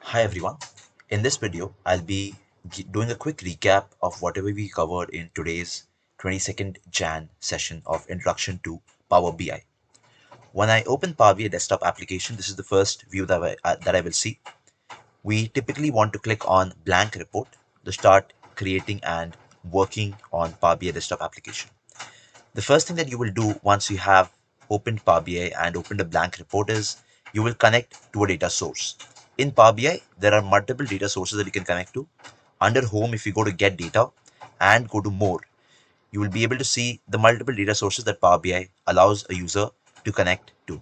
Hi everyone. In this video, I'll be doing a quick recap of whatever we covered in today's 22nd Jan session of Introduction to Power BI. When I open Power BI desktop application, this is the first view that I will see. We typically want to click on blank report to start creating and working on Power BI desktop application. The first thing that you will do once you have opened Power BI and opened a blank report is you will connect to a data source. In Power BI, there are multiple data sources that you can connect to. Under Home, if you go to Get Data and go to More, you will be able to see the multiple data sources that Power BI allows a user to connect to.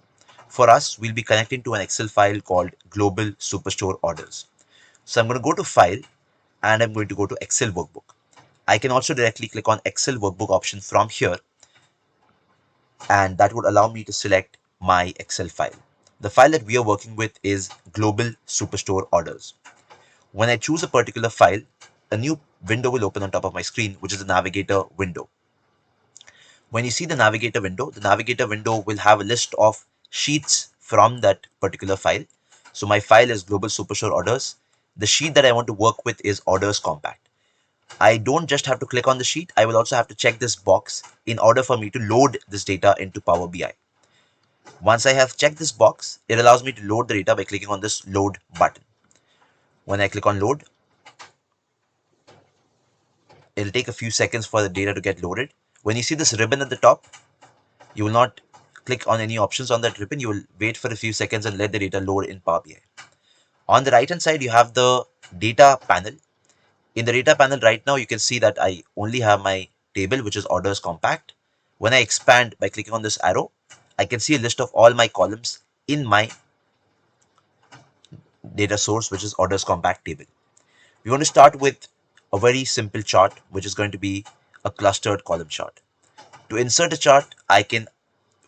For us, we'll be connecting to an Excel file called Global Superstore Orders. So I'm going to go to File and I'm going to go to Excel Workbook. I can also directly click on Excel Workbook option from here, and that would allow me to select my Excel file. The file that we are working with is Global Superstore Orders. When I choose a particular file, a new window will open on top of my screen, which is the Navigator window. When you see the Navigator window will have a list of sheets from that particular file. So my file is Global Superstore Orders. The sheet that I want to work with is Orders Compact. I don't just have to click on the sheet, I will also have to check this box in order for me to load this data into Power BI. Once I have checked this box, it allows me to load the data by clicking on this load button. When I click on load, it'll take a few seconds for the data to get loaded. When you see this ribbon at the top, you will not click on any options on that ribbon. You will wait for a few seconds and let the data load in Power BI. On the right hand side, you have the data panel. In the data panel right now, you can see that I only have my table, which is Orders Compact. When I expand by clicking on this arrow, I can see a list of all my columns in my data source, which is Orders Compact table. We want to start with a very simple chart, which is going to be a clustered column chart. To insert a chart, I can,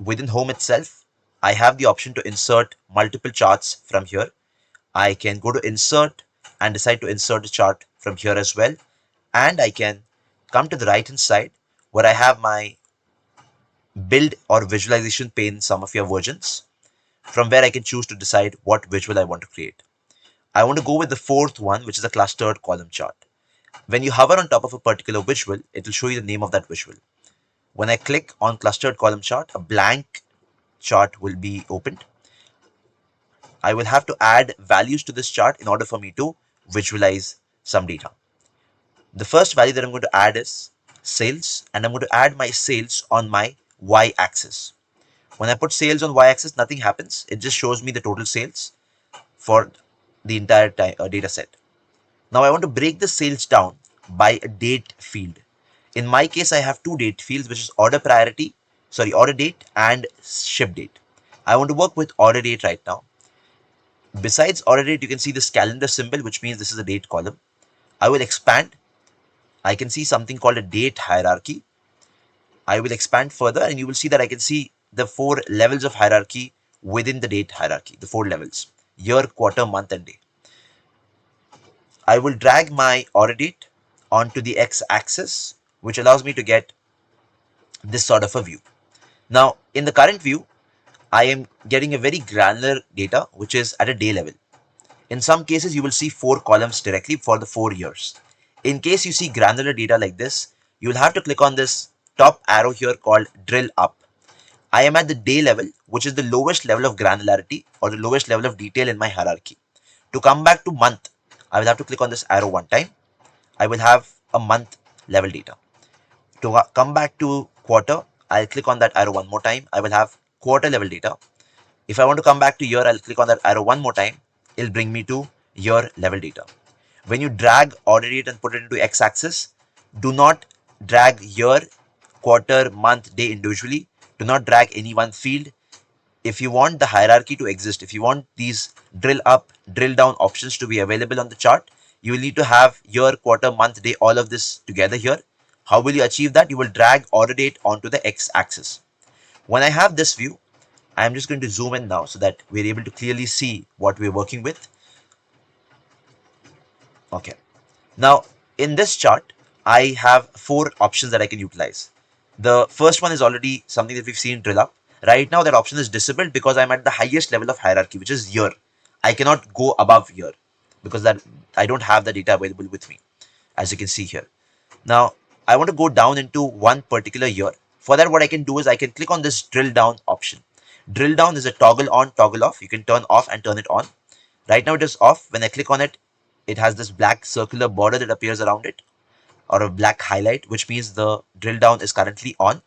within Home itself, I have the option to insert multiple charts from here. I can go to Insert and decide to insert a chart from here as well. And I can come to the right hand side where I have my build or visualization pane, some of your versions, from where I can choose to decide what visual I want to create. I want to go with the fourth one, which is a clustered column chart. When you hover on top of a particular visual, it will show you the name of that visual. When I click on clustered column chart, a blank chart will be opened. I will have to add values to this chart in order for me to visualize some data. The first value that I'm going to add is sales, and I'm going to add my sales on my y-axis. When I put sales on y-axis, nothing happens. It just shows me the total sales for the entire data set. Now I want to break the sales down by a date field. In my case, I have two date fields, which is order date and ship date. I want to work with order date right now. Besides order date, you can see this calendar symbol, which means this is a date column. I will expand. I can see something called a date hierarchy. I will expand further and you will see that I can see the 4 levels of hierarchy within the date hierarchy, the 4 levels: year, quarter, month, and day. I will drag my order date onto the x-axis, which allows me to get this sort of a view. Now, in the current view, I am getting a very granular data, which is at a day level. In some cases, you will see 4 columns directly for the 4 years. In case you see granular data like this, you will have to click on this top arrow here called drill up. I am at the day level, which is the lowest level of granularity or the lowest level of detail in my hierarchy. To come back to month, I will have to click on this arrow one time. I will have a month level data. To come back to quarter, I'll click on that arrow one more time. I will have quarter level data. If I want to come back to year, I'll click on that arrow one more time. It'll bring me to year level data. When you drag order date and put it into x-axis, do not drag year, quarter, month, day individually. Do not drag any one field. If you want the hierarchy to exist, if you want these drill up, drill down options to be available on the chart, you will need to have year, quarter, month, day, all of this together here. How will you achieve that? You will drag order date onto the x-axis. When I have this view, I'm just going to zoom in now so that we're able to clearly see what we're working with. Okay. Now, in this chart, I have 4 options that I can utilize. The first one is already something that we've seen drill up. Right now, that option is disabled because I'm at the highest level of hierarchy, which is year. I cannot go above year. because that I don't have the data available with me, as you can see here. Now, I want to go down into one particular year. For that, what I can do is I can click on this drill down option. Drill down is a toggle on, toggle off. You can turn off and turn it on. Right now it is off. When I click on it, it has this black circular border that appears around it, or a black highlight, which means the drill down is currently on.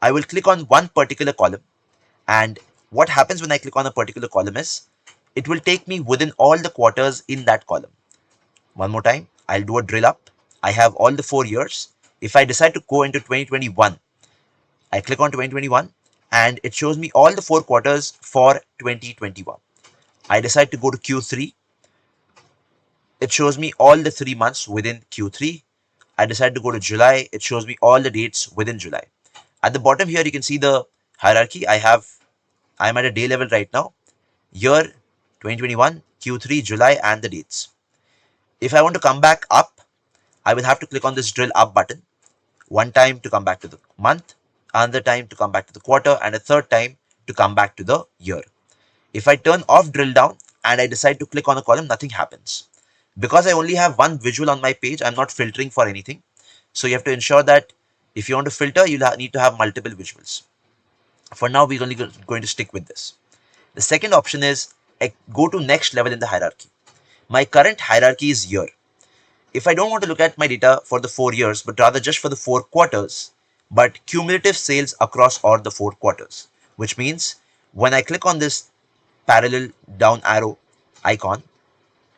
I will click on one particular column, and what happens when I click on a particular column is it will take me within all the quarters in that column. One more time, I'll do a drill up. I have all the 4 years. If I decide to go into 2021, I click on 2021 and it shows me all the 4 quarters for 2021. I decide to go to Q3. It shows me all the 3 months within Q3. I decide to go to July. It shows me all the dates within July. At the bottom here, you can see the hierarchy. I'm at a day level right now. Year 2021, Q3, July, and the dates. If I want to come back up, I will have to click on this drill up button. One time to come back to the month, another time to come back to the quarter, and a third time to come back to the year. If I turn off drill down and I decide to click on a column, nothing happens. Because I only have one visual on my page, I'm not filtering for anything. So you have to ensure that if you want to filter, you need to have multiple visuals. For now, we're only going to stick with this. The second option is go to next level in the hierarchy. My current hierarchy is year. If I don't want to look at my data for the 4 years, but rather just for the 4 quarters, but cumulative sales across all the 4 quarters, which means when I click on this parallel down arrow icon,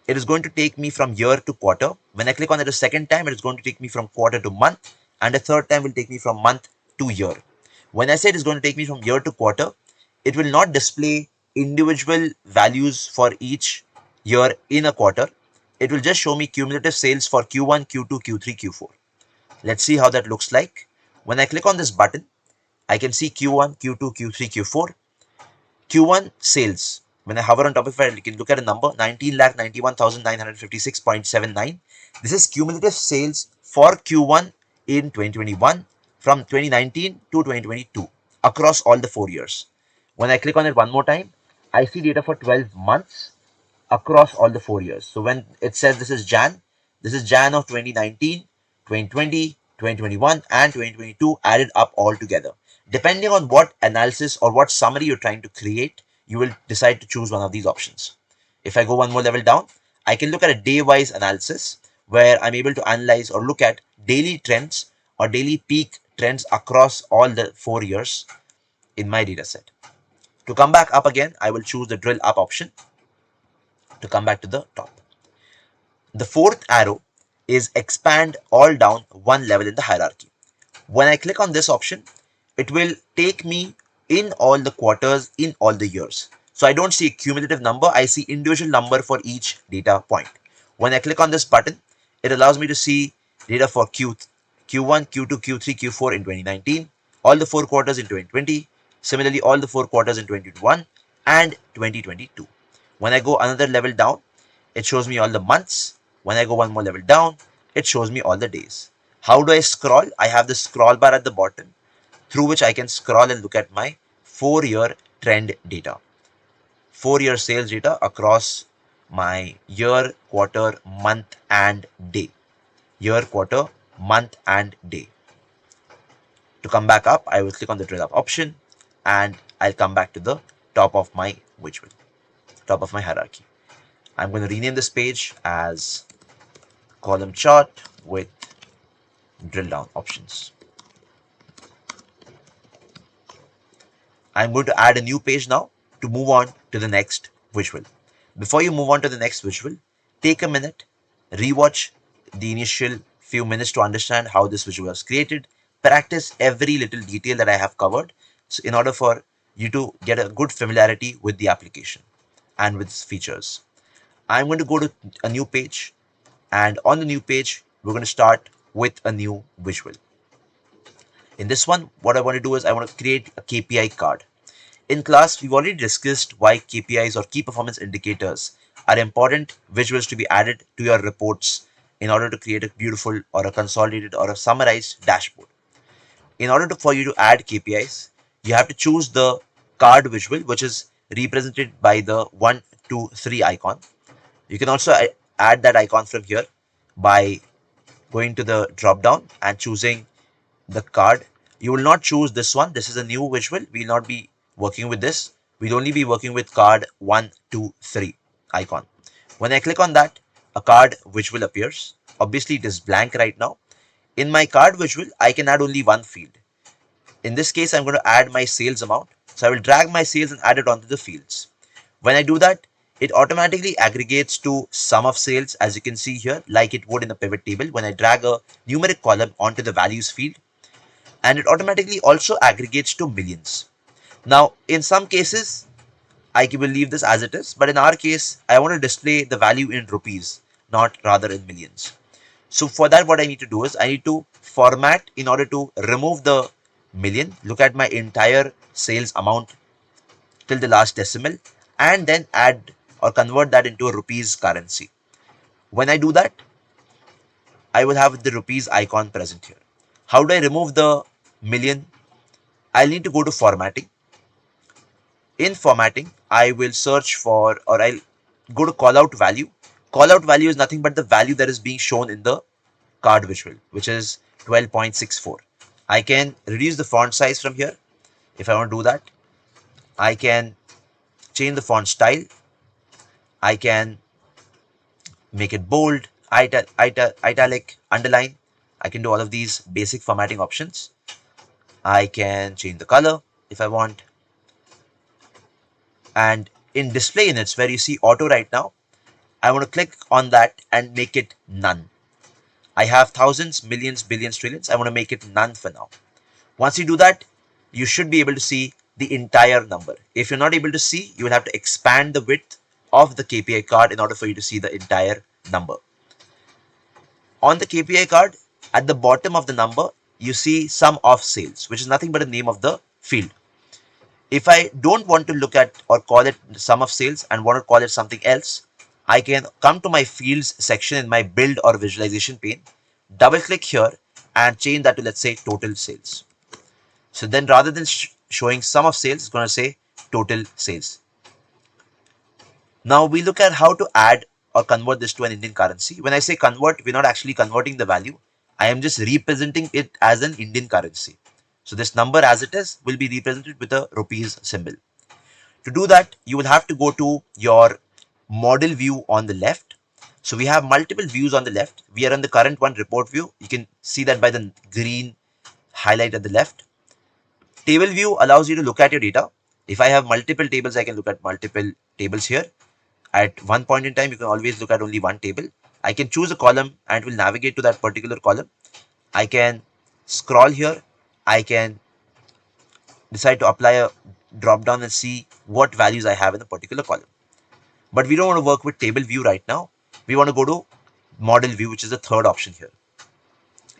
it is going to take me from year to quarter. When I click on it a second time, it is going to take me from quarter to month, and a third time will take me from month to year. When I say it is going to take me from year to quarter, it will not display individual values for each year in a quarter. It will just show me cumulative sales for Q1, Q2, Q3, Q4. Let's see how that looks like. When I click on this button, I can see Q1, Q2, Q3, Q4. Q1 sales. When I hover on top of it, you can look at a number 19,91,956.79. This is cumulative sales for Q1 in 2021 from 2019 to 2022 across all the 4 years. When I click on it one more time, I see data for 12 months across all the 4 years. So when it says this is Jan of 2019, 2020, 2021, and 2022 added up all together. Depending on what analysis or what summary you're trying to create, you will decide to choose one of these options. If I go one more level down, I can look at a day-wise analysis where I'm able to analyze or look at daily trends or daily peak trends across all the 4 years in my data set. To come back up again, I will choose the drill up option to come back to the top. The fourth arrow is expand all down one level in the hierarchy. When I click on this option, it will take me in all the quarters in all the years. So I don't see a cumulative number, I see individual number for each data point. When I click on this button, it allows me to see data for Q1, Q2, Q3, Q4 in 2019, all the 4 quarters in 2020, similarly all the 4 quarters in 2021 and 2022. When I go another level down, it shows me all the months. When I go one more level down, it shows me all the days. How do I scroll? I have the scroll bar at the bottom through which I can scroll and look at my 4-year trend data. 4-year sales data across my year, quarter, month and day. Year, quarter, month and day. To come back up, I will click on the drill up option and I'll come back to the top of my visual, top of my hierarchy. I'm going to rename this page as column chart with drill down options. I'm going to add a new page now to move on to the next visual. Before you move on to the next visual, take a minute, rewatch the initial few minutes to understand how this visual was created, practice every little detail that I have covered, so in order for you to get a good familiarity with the application and with its features. I'm going to go to a new page, and on the new page, we're going to start with a new visual. In this one, what I want to do is I want to create a KPI card. In class, we've already discussed why KPIs or key performance indicators are important visuals to be added to your reports in order to create a beautiful or a consolidated or a summarized dashboard. In order for you to add KPIs, you have to choose the card visual, which is represented by the 1, 2, 3 icon. You can also add that icon from here by going to the drop down and choosing the card. You will not choose this one. This is a new visual. We will not be working with this. We'll only be working with card 1, 2, 3 icon. When I click on that, a card visual appears. Obviously, it is blank right now. In my card visual, I can add only one field. In this case, I'm going to add my sales amount. So I will drag my sales and add it onto the fields. When I do that, it automatically aggregates to sum of sales, as you can see here, like it would in a pivot table when I drag a numeric column onto the values field. And it automatically also aggregates to millions. Now, in some cases, I will leave this as it is, but in our case, I want to display the value in rupees, not rather in millions. So for that, what I need to do is I need to format in order to remove the million, look at my entire sales amount till the last decimal, and then add or convert that into a rupees currency. When I do that, I will have the rupees icon present here. How do I remove the million? I'll need to go to formatting. In formatting, I will search for, or I'll go to callout value. Callout value is nothing but the value that is being shown in the card visual, which is 12.64. I can reduce the font size from here. If I want to do that, I can change the font style. I can make it bold, italic, underline. I can do all of these basic formatting options. I can change the color if I want. And in display units where you see auto right now, I want to click on that and make it none. I have thousands, millions, billions, trillions. I want to make it none for now. Once you do that, you should be able to see the entire number. If you're not able to see, you will have to expand the width of the KPI card in order for you to see the entire number. On the KPI card, at the bottom of the number, you see sum of sales, which is nothing but a name of the field. If I don't want to look at or call it sum of sales and want to call it something else, I can come to my fields section in my build or visualization pane, double click here and change that to, let's say, total sales. So then rather than showing sum of sales, it's going to say total sales. Now we look at how to add or convert this to an Indian currency. When I say convert, we're not actually converting the value. I am just representing it as an Indian currency. So this number as it is will be represented with a rupees symbol. To do that, you will have to go to your model view on the left. So we have multiple views on the left. We are on the current one, report view. You can see that by the green highlight at the left. Table view allows you to look at your data. If I have multiple tables, I can look at multiple tables here. At one point in time, you can always look at only one table. I can choose a column and it will navigate to that particular column. I can scroll here. I can decide to apply a drop down and see what values I have in a particular column. But we don't want to work with table view right now. We want to go to model view, which is the third option here.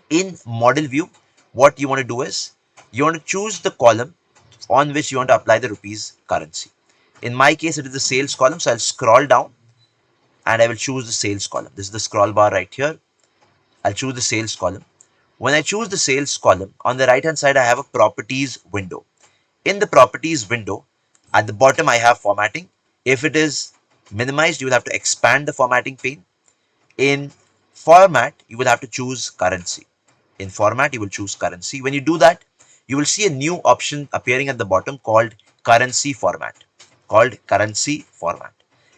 In model view, what you want to do is you want to choose the column on which you want to apply the rupees currency. In my case, it is the sales column. So I'll scroll down and I will choose the sales column. This is the scroll bar right here. I'll choose the sales column. When I choose the sales column, on the right hand side, I have a properties window. In the properties window, at the bottom, I have formatting. If it is minimized, you will have to expand the formatting pane. In format, you will have to choose currency. In format, you will choose currency. When you do that, you will see a new option appearing at the bottom called currency format.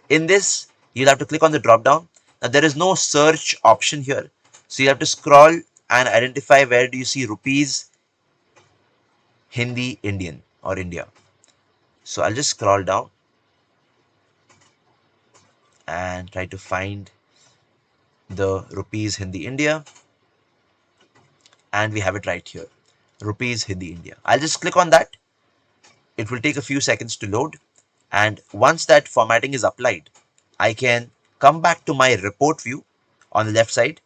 In this, you'll have to click on the drop down. Now there is no search option here. So you have to scroll and identify where do you see rupees, Hindi, Indian or India. So I'll just scroll down and try to find the rupees, Hindi, India. And we have it right here. Rupees, Hindi, India. I'll just click on that. It will take a few seconds to load. And once that formatting is applied, I can come back to my report view on the left side.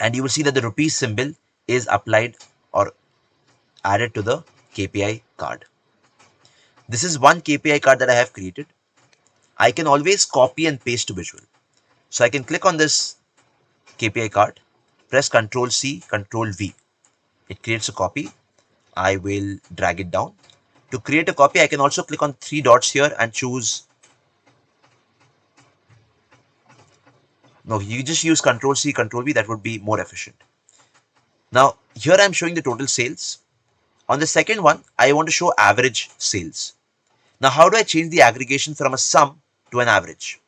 And you will see that the rupees symbol is applied or added to the KPI card. This is one KPI card that I have created. I can always copy and paste to visual. So I can click on this KPI card, press Ctrl C, Ctrl V. It creates a copy. I will drag it down. To create a copy, I can also click on three dots here and choose No, you just use Control C, Control V. That would be more efficient. Now, here I'm showing the total sales. On the second one, I want to show average sales. Now, how do I change the aggregation from a sum to an average?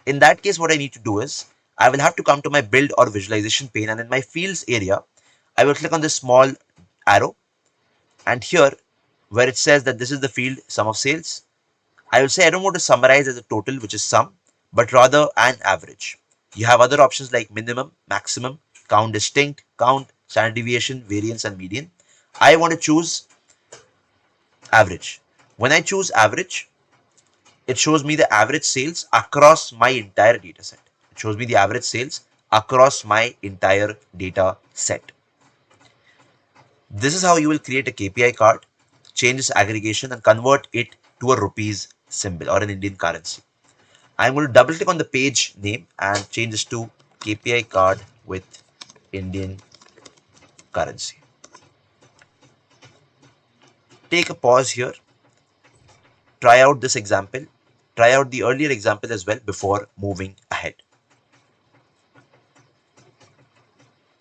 In that case, what I need to do is I will have to come to my build or visualization pane, and in my fields area, I will click on this small arrow, and here where it says that this is the field sum of sales, I will say I don't want to summarize as a total, which is sum, but rather an average. You have other options like minimum, maximum, count distinct, count, standard deviation, variance, and median. I want to choose average. When I choose average, it shows me the average sales across my entire data set. It shows me the average sales across my entire data set. This is how you will create a KPI card, change its aggregation, and convert it to a rupees symbol or an Indian currency. I'm going to double click on the page name and change this to KPI card with Indian currency. Take a pause here. Try out this example. Try out the earlier example as well before moving ahead.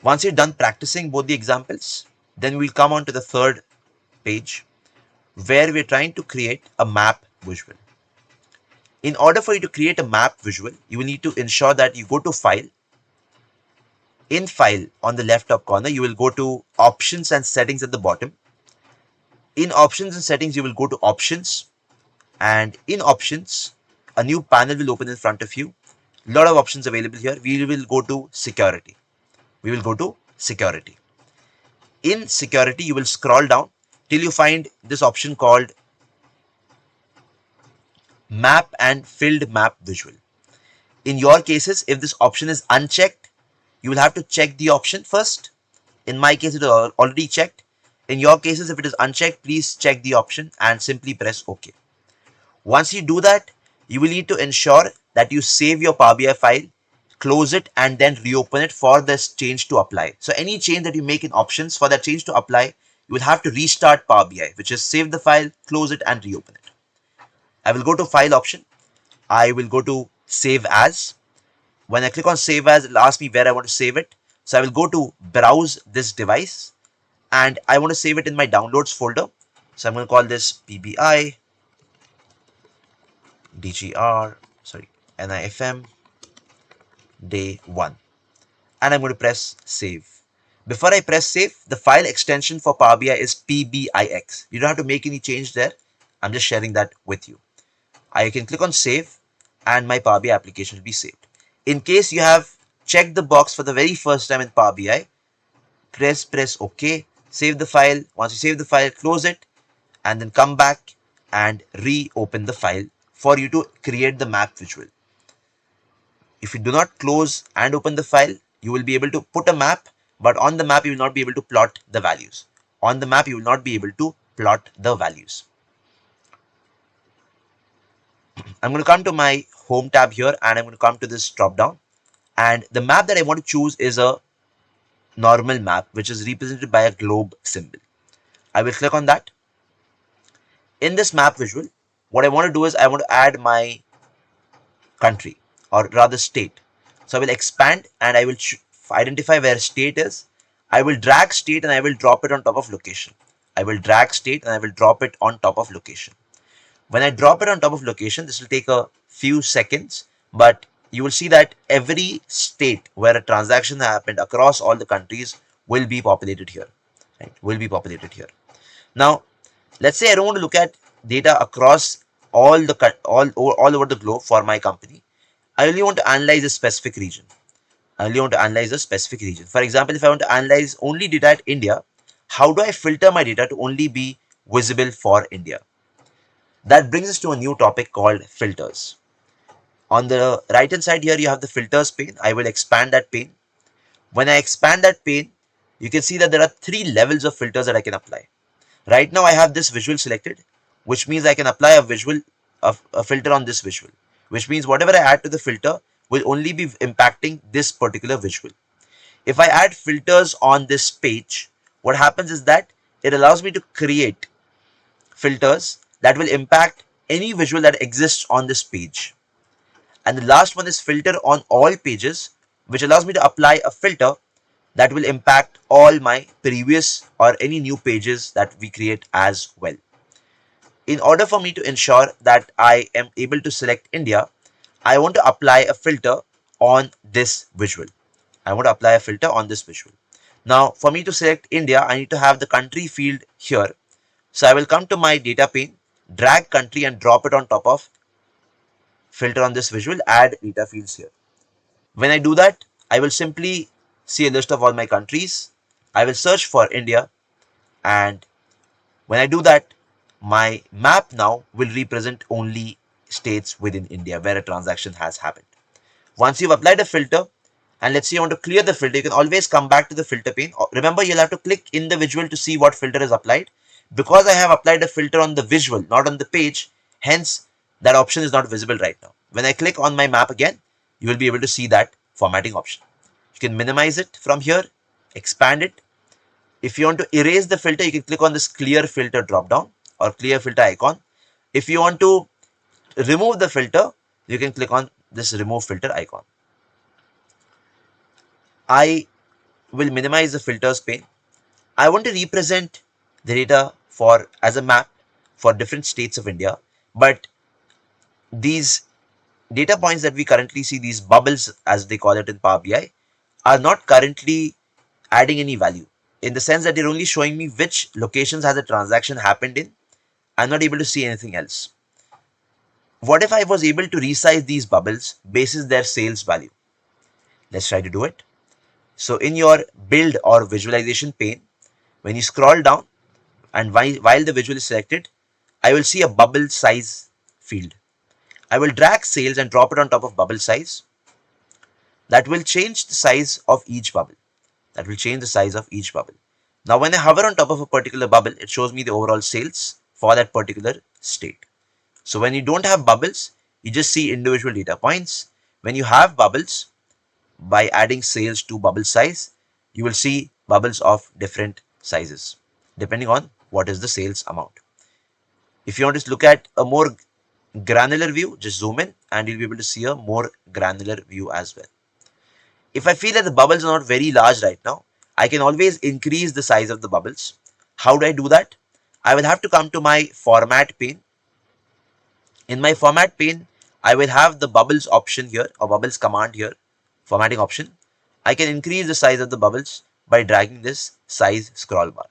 Once you're done practicing both the examples, then we'll come on to the third page where we're trying to create a map visual. In order for you to create a map visual, you will need to ensure that you go to File. In File, on the left top corner, you will go to Options and Settings at the bottom. In Options and Settings, you will go to Options. And in Options, a new panel will open in front of you. A lot of options available here. We will go to Security. We will go to Security. In Security, you will scroll down till you find this option called Map and Filled Map Visual. In your cases, if this option is unchecked, you will have to check the option first. In my case, it is already checked. In your cases, if it is unchecked, please check the option and simply press OK. Once you do that, you will need to ensure that you save your Power BI file, close it, and then reopen it for this change to apply. So any change that you make in options, for that change to apply, you will have to restart Power BI, which is save the file, close it, and reopen it. I will go to File option. I will go to Save As. When I click on Save As, it will ask me where I want to save it. So I will go to Browse this device, and I want to save it in my Downloads folder. So I'm going to call this PBI NIFM day 1, and I'm going to press Save. Before I press Save, the file extension for Power BI is PBIX. You don't have to make any change there. I'm just sharing that with you. I can click on Save, and my Power BI application will be saved. In case you have checked the box for the very first time in Power BI, press OK, save the file. Once you save the file, close it, and then come back and reopen the file for you to create the map visual. If you do not close and open the file, you will be able to put a map, but on the map you will not be able to plot the values. On the map you will not be able to plot the values. I'm going to come to my Home tab here, and I'm going to come to this drop down, and the map that I want to choose is a normal map, which is represented by a globe symbol. I will click on that. In this map visual, what I want to do is I want to add my country, or rather state. So I will expand, and I will identify where state is. I will drag state, and I will drop it on top of location. I will drag state, and I will drop it on top of location. When I drop it on top of location, this will take a few seconds, but you will see that every state where a transaction happened across all the countries will be populated here. Right? Will be populated here. Now, let's say I don't want to look at data across all over the globe for my company. I only want to analyze a specific region. For example, if I want to analyze only data at India, how do I filter my data to only be visible for India? That brings us to a new topic called filters. On the right hand side here, you have the filters pane. I will expand that pane. When I expand that pane, you can see that there are 3 levels of filters that I can apply. Right now I have this visual selected, which means I can apply a filter on this visual, which means whatever I add to the filter will only be impacting this particular visual. If I add filters on this page, what happens is that it allows me to create filters that will impact any visual that exists on this page. And the last one is filter on all pages, which allows me to apply a filter that will impact all my previous or any new pages that we create as well. In order for me to ensure that I am able to select India, I want to apply a filter on this visual. I want to apply a filter on this visual. Now, for me to select India, I need to have the country field here. So I will come to my data pane, drag country and drop it on top of filter on this visual, add data fields here. When I do that, I will simply see a list of all my countries. I will search for India, and when I do that, my map now will represent only states within India where a transaction has happened. Once you've applied a filter, and let's say you want to clear the filter, you can always come back to the filter pane. Remember, you'll have to click in the visual to see what filter is applied. Because I have applied a filter on the visual, not on the page, hence that option is not visible right now. When I click on my map again, you will be able to see that formatting option. You can minimize it from here, expand it. If you want to erase the filter, you can click on this clear filter drop down or clear filter icon. If you want to remove the filter, you can click on this remove filter icon. I will minimize the filters pane. I want to represent the data for as a map for different states of India, but these data points that we currently see, these bubbles as they call it in Power BI, are not currently adding any value, in the sense that they're only showing me which locations has a transaction happened in. I'm not able to see anything else. What if I was able to resize these bubbles basis their sales value? Let's try to do it. So in your build or visualization pane, when you scroll down and while the visual is selected, I will see a bubble size field. I will drag sales and drop it on top of bubble size. That will change the size of each bubble. That will change the size of each bubble. Now, when I hover on top of a particular bubble, it shows me the overall sales for that particular state. So when you don't have bubbles, you just see individual data points. When you have bubbles, by adding sales to bubble size, you will see bubbles of different sizes depending on what is the sales amount. If you want to look at a more granular view, just zoom in and you'll be able to see a more granular view as well. If I feel that the bubbles are not very large right now, I can always increase the size of the bubbles. How do I do that? I will have to come to my format pane. In my format pane, I will have the bubbles option here, or bubbles command here, formatting option. I can increase the size of the bubbles by dragging this size scroll bar.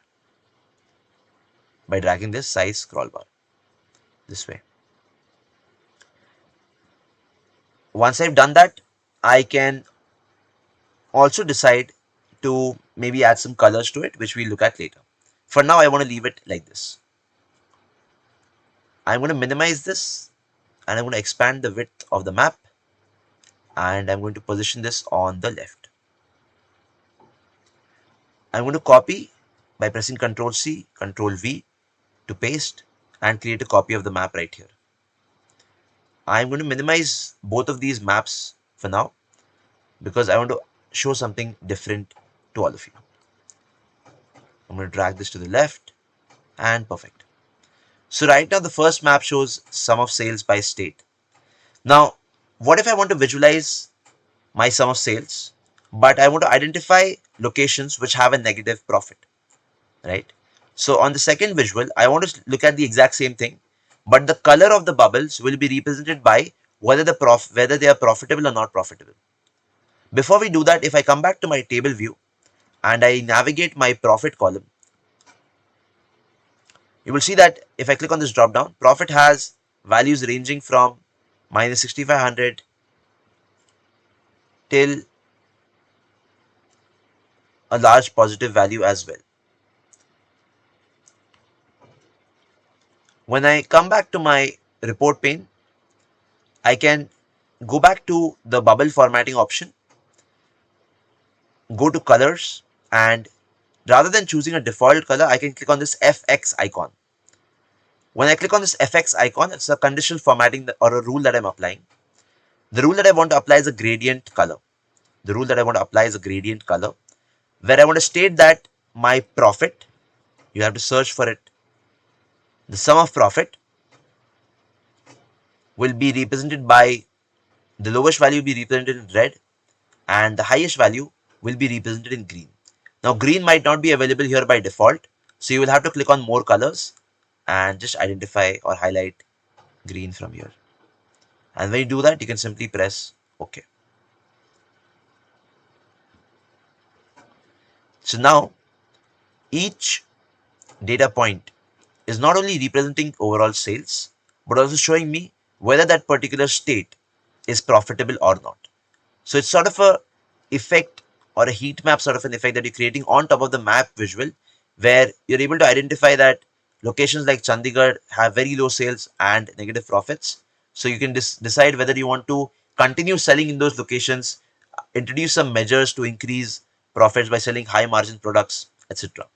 By dragging this size scroll bar this way. Once I've done that, I can also decide to maybe add some colors to it, which we'll look at later. For now, I want to leave it like this. I'm going to minimize this and I'm going to expand the width of the map, and I'm going to position this on the left. I'm going to copy by pressing Ctrl C, Ctrl V to paste and create a copy of the map right here. I'm going to minimize both of these maps for now because I want to show something different to all of you. I'm going to drag this to the left and perfect. So right now the first map shows sum of sales by state. Now, what if I want to visualize my sum of sales, but I want to identify locations which have a negative profit, right? So on the second visual, I want to look at the exact same thing, but the color of the bubbles will be represented by whether they are profitable or not profitable. Before we do that, if I come back to my table view and I navigate my profit column, you will see that if I click on this drop down, profit has values ranging from minus 6500 till a large positive value as well. When I come back to my report pane, I can go back to the bubble formatting option, go to colors, and rather than choosing a default color, I can click on this FX icon. When I click on this FX icon, it's a conditional formatting or a rule that I'm applying. The rule that I want to apply is a gradient color. The rule that I want to apply is a gradient color, where I want to state that my profit, you have to search for it, the sum of profit will be represented by, the lowest value will be represented in red and the highest value will be represented in green. Now green might not be available here by default, so you will have to click on more colors and just identify or highlight green from here. And when you do that, you can simply press OK. So now each data point is not only representing overall sales, but also showing me whether that particular state is profitable or not. So it's sort of a effect or a heat map sort of an effect that you're creating on top of the map visual, where you're able to identify that locations like Chandigarh have very low sales and negative profits. So you can decide whether you want to continue selling in those locations, introduce some measures to increase profits by selling high margin products, etc.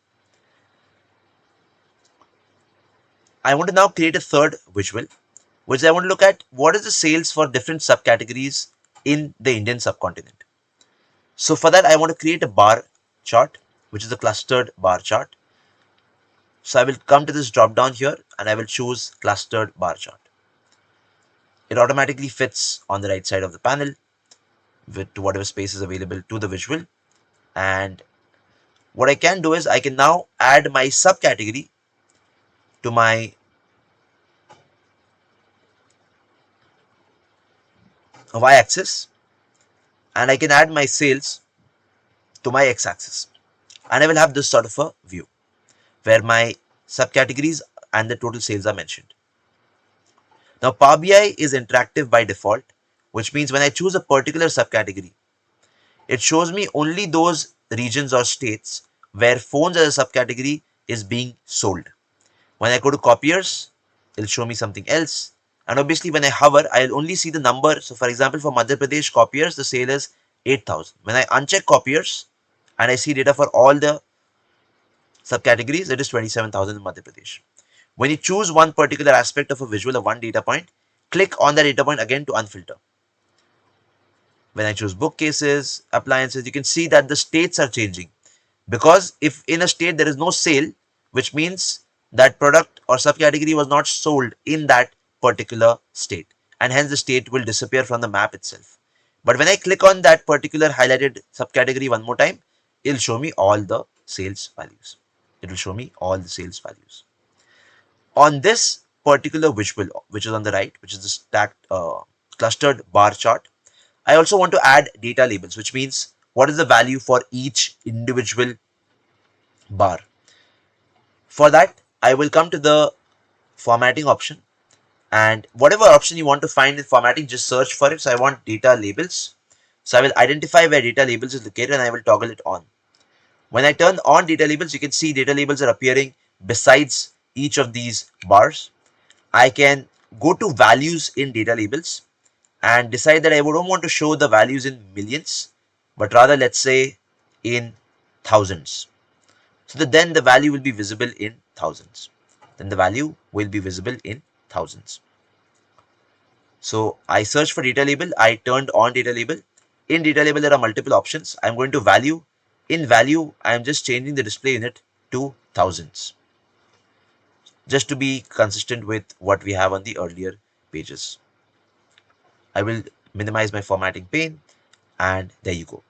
I want to now create a third visual, which I want to look at what is the sales for different subcategories in the Indian subcontinent. So for that, I want to create a bar chart, which is a clustered bar chart. So I will come to this drop down here and I will choose clustered bar chart. It automatically fits on the right side of the panel with whatever space is available to the visual. And what I can do is I can now add my subcategory to my y-axis, and I can add my sales to my x-axis. And I will have this sort of a view where my subcategories and the total sales are mentioned. Now Power BI is interactive by default, which means when I choose a particular subcategory, it shows me only those regions or states where phones as a subcategory is being sold. When I go to copiers, it'll show me something else. And obviously when I hover, I'll only see the number. So for example, for Madhya Pradesh copiers, the sale is 8,000. When I uncheck copiers and I see data for all the subcategories, it is 27,000 in Madhya Pradesh. When you choose one particular aspect of a visual of one data point, click on that data point again to unfilter. When I choose bookcases, appliances, you can see that the states are changing. Because if in a state there is no sale, which means that product or subcategory was not sold in that particular state, and hence the state will disappear from the map itself. But when I click on that particular highlighted subcategory one more time, it'll show me all the sales values. It will show me all the sales values. On this particular visual, which is on the right, which is the stacked clustered bar chart, I also want to add data labels, which means what is the value for each individual bar. For that, I will come to the formatting option, and whatever option you want to find in formatting, just search for it. So I want data labels. So I will identify where data labels is located and I will toggle it on. When I turn on data labels, you can see data labels are appearing besides each of these bars. I can go to values in data labels and decide that I don't want to show the values in millions, but rather let's say in thousands. So that then the value will be visible in thousands. Then the value will be visible in thousands. So I searched for data label. I turned on data label. In data label, there are multiple options. I'm going to value. In value, I'm just changing the display unit to thousands, just to be consistent with what we have on the earlier pages. I will minimize my formatting pane, and there you go.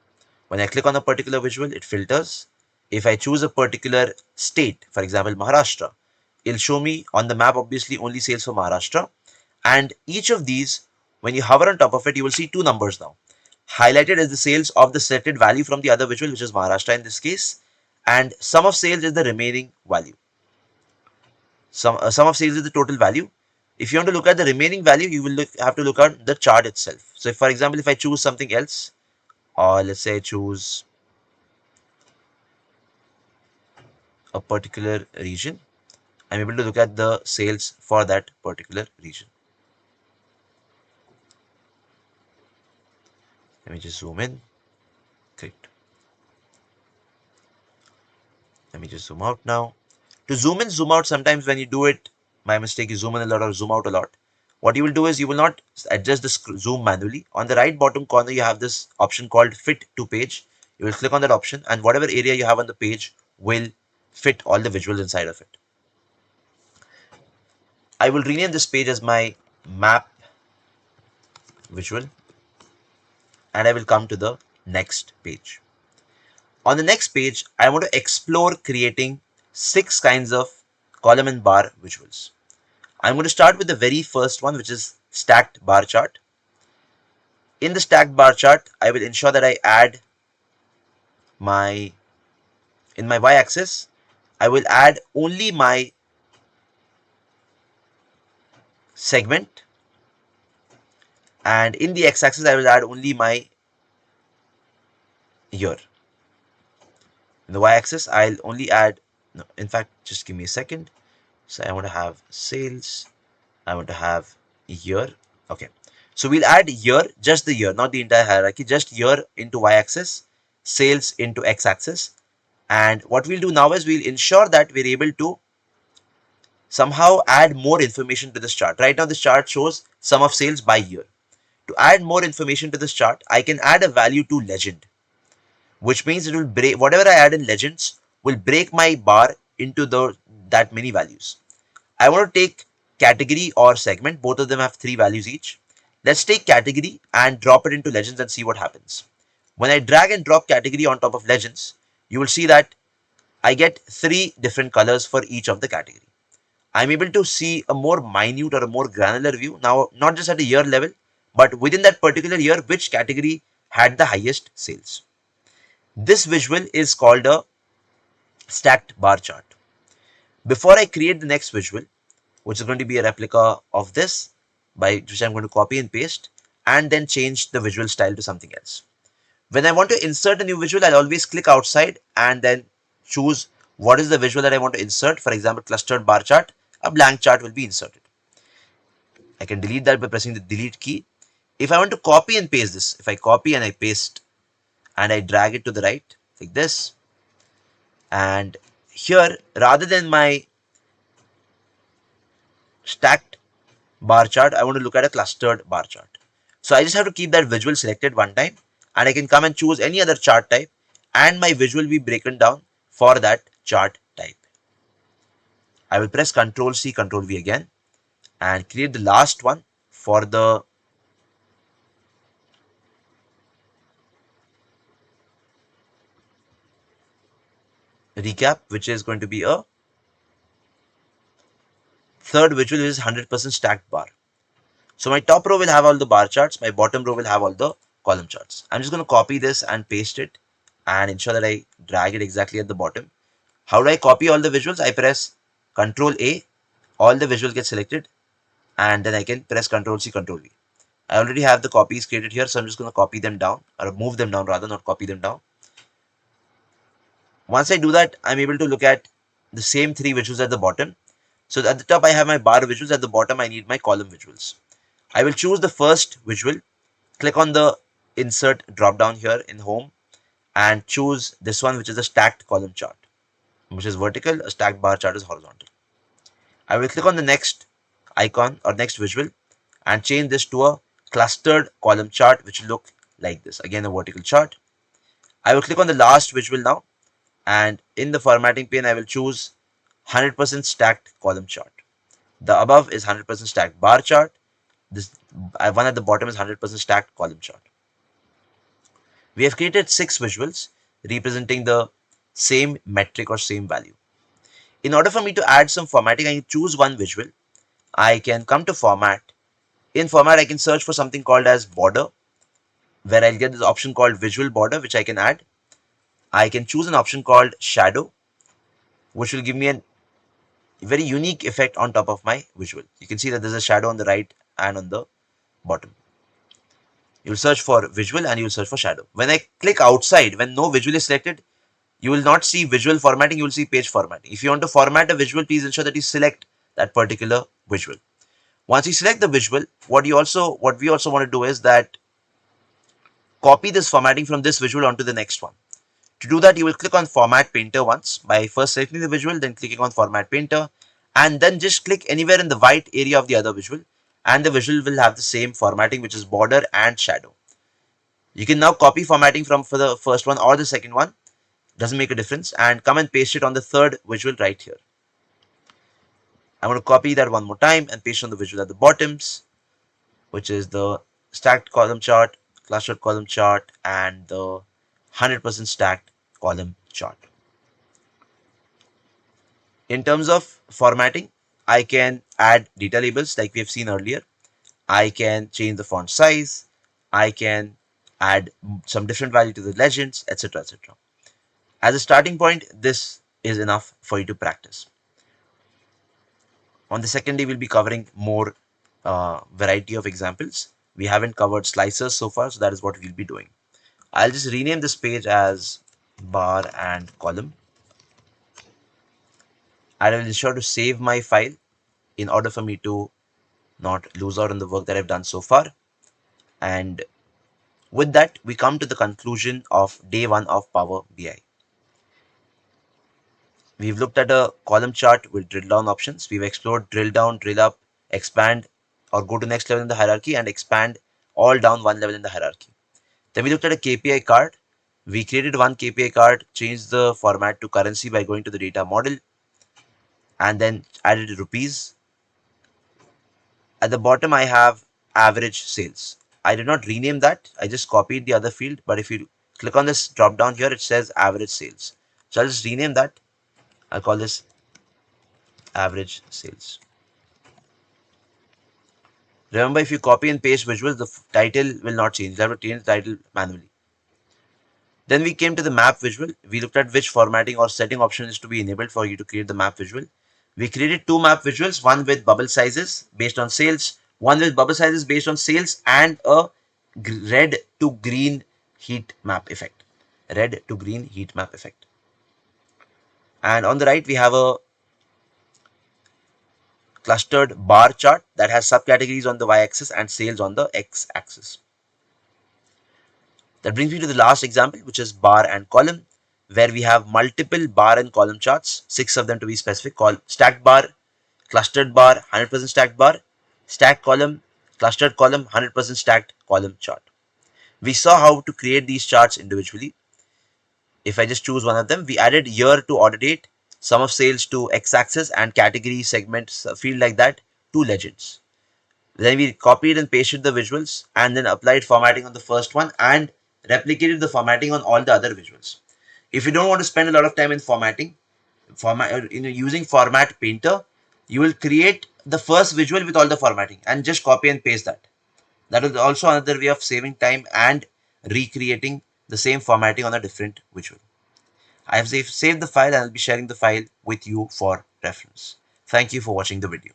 When I click on a particular visual, it filters. If I choose a particular state, for example, Maharashtra, it'll show me on the map, obviously, only sales for Maharashtra. And each of these, when you hover on top of it, you will see two numbers now. Highlighted as the sales of the selected value from the other visual, which is Maharashtra in this case. And sum of sales is the remaining value. Sum of sales is the total value. If you want to look at the remaining value, you will have to look at the chart itself. So if, for example, if I choose something else, or let's say I choose a particular region, I'm able to look at the sales for that particular region. Let me just zoom in. Great. Let me just zoom out now. To zoom in, zoom out, sometimes when you do it, my mistake, you zoom in a lot or zoom out a lot. What you will do is you will not adjust the zoom manually. On the right bottom corner, you have this option called fit to page. You will click on that option and whatever area you have on the page will fit all the visuals inside of it. I will rename this page as my map visual, and I will come to the next page. On the next page, I want to explore creating 6 kinds of column and bar visuals. I'm going to start with the very first one, which is stacked bar chart. In the stacked bar chart, I will ensure that I add in my y-axis, I will add only my segment, and in the x-axis, I will add only my year. In the y-axis, I'll only add, no, in fact, just give me a second. So I want to have sales, I want to have year. Okay, so we'll add year, just the year, not the entire hierarchy, just year into y-axis, sales into x-axis. And what we'll do now is we'll ensure that we're able to somehow add more information to this chart. Right now this chart shows sum of sales by year. To add more information to this chart, I can add a value to legend, which means it will break whatever I add in legends will break my bar into that many values. I want to take category or segment. Both of them have 3 values each. Let's take category and drop it into legends and see what happens. When I drag and drop category on top of legends, you will see that I get 3 different colors for each of the category. I'm able to see a more minute or a more granular view now, not just at a year level, but within that particular year, which category had the highest sales. This visual is called a stacked bar chart. Before I create the next visual, which is going to be a replica of this, which I'm going to copy and paste, and then change the visual style to something else. When I want to insert a new visual, I'll always click outside and then choose what is the visual that I want to insert. For example, clustered bar chart, a blank chart will be inserted. I can delete that by pressing the delete key. If I want to copy and paste this, if I copy and I paste and I drag it to the right like this, and here rather than my stacked bar chart, I want to look at a clustered bar chart. So I just have to keep that visual selected one time, and I can come and choose any other chart type, and my visual will be broken down for that chart type. I will press Ctrl C, Ctrl V again and create the last one for the recap, which is going to be a third visual, is 100% stacked bar. So my top row will have all the bar charts, my bottom row will have all the column charts. I'm just going to copy this and paste it and ensure that I drag it exactly at the bottom. How do I copy all the visuals? I press Ctrl A, all the visuals get selected, and then I can press Ctrl C, Ctrl V. I already have the copies created here, so I'm just going to copy them down, or move them down rather, not copy them down. Once I do that, I'm able to look at the same 3 visuals at the bottom. So at the top I have my bar visuals, at the bottom I need my column visuals. I will choose the first visual, click on the insert drop down here in home and choose this one, which is a stacked column chart, which is vertical, a stacked bar chart is horizontal. I will click on the next icon or next visual and change this to a clustered column chart, which will look like this, again a vertical chart. I will click on the last visual now, and in the formatting pane I will choose 100% stacked column chart. The above is 100% stacked bar chart. This one at the bottom is 100% stacked column chart. We have created 6 visuals representing the same metric or same value. In order for me to add some formatting, I choose one visual. I can come to format. In format, I can search for something called as border, where I'll get this option called visual border, which I can add. I can choose an option called shadow, which will give me a very unique effect on top of my visual. You can see that there's a shadow on the right and on the bottom. You'll search for visual and you'll search for shadow. When I click outside, when no visual is selected, you will not see visual formatting, you will see page formatting. If you want to format a visual, please ensure that you select that particular visual. Once you select the visual, what we also want to do is that copy this formatting from this visual onto the next one. To do that, you will click on Format Painter once by first selecting the visual, then clicking on Format Painter, and then just click anywhere in the white area of the other visual, and the visual will have the same formatting, which is border and shadow. You can now copy formatting for the first one or the second one, doesn't make a difference, and come and paste it on the third visual right here. I'm going to copy that one more time and paste on the visual at the bottoms, which is the stacked column chart. clustered column chart, and the 100% stacked column chart. In terms of formatting, I can add data labels like we have seen earlier. I can change the font size. I can add some different value to the legends, etc. etc. As a starting point, this is enough for you to practice. On the second day, we'll be covering more variety of examples. We haven't covered slicers so far, so that is what we'll be doing. I'll just rename this page as bar and column. I will ensure to save my file in order for me to not lose out on the work that I've done so far. And with that, we come to the conclusion of day 1 of Power BI. We've looked at a column chart with drill down options. We've explored drill down, drill up, expand, or go to next level in the hierarchy and expand all down one level in the hierarchy. Then we looked at a KPI card. We created one KPI card, changed the format to currency by going to the data model, and then added rupees. At the bottom, I have average sales. I did not rename that. I just copied the other field. But if you click on this drop down here, it says average sales. So I'll just rename that. I'll call this average sales. Remember, if you copy and paste visuals, the title will not change. You have to change the title manually. Then we came to the map visual. We looked at which formatting or setting option is to be enabled for you to create the map visual. We created two map visuals, one with bubble sizes based on sales, one with bubble sizes based on sales, and a red to green heat map effect. Red to green heat map effect. And on the right, we have a clustered bar chart that has subcategories on the y-axis and sales on the x-axis. That brings me to the last example, which is bar and column, where we have multiple bar and column charts, 6 of them to be specific, called stacked bar, clustered bar, 100% stacked bar, stacked column, clustered column, 100% stacked column chart. We saw how to create these charts individually. If I just choose one of them, we added year to order date, sum of sales to x-axis, and category segments field like that to legends. Then we copied and pasted the visuals and then applied formatting on the first one and replicated the formatting on all the other visuals. If you don't want to spend a lot of time in formatting, using Format Painter, you will create the first visual with all the formatting and just copy and paste that. That is also another way of saving time and recreating the same formatting on a different visual. I have saved the file and I'll be sharing the file with you for reference. Thank you for watching the video.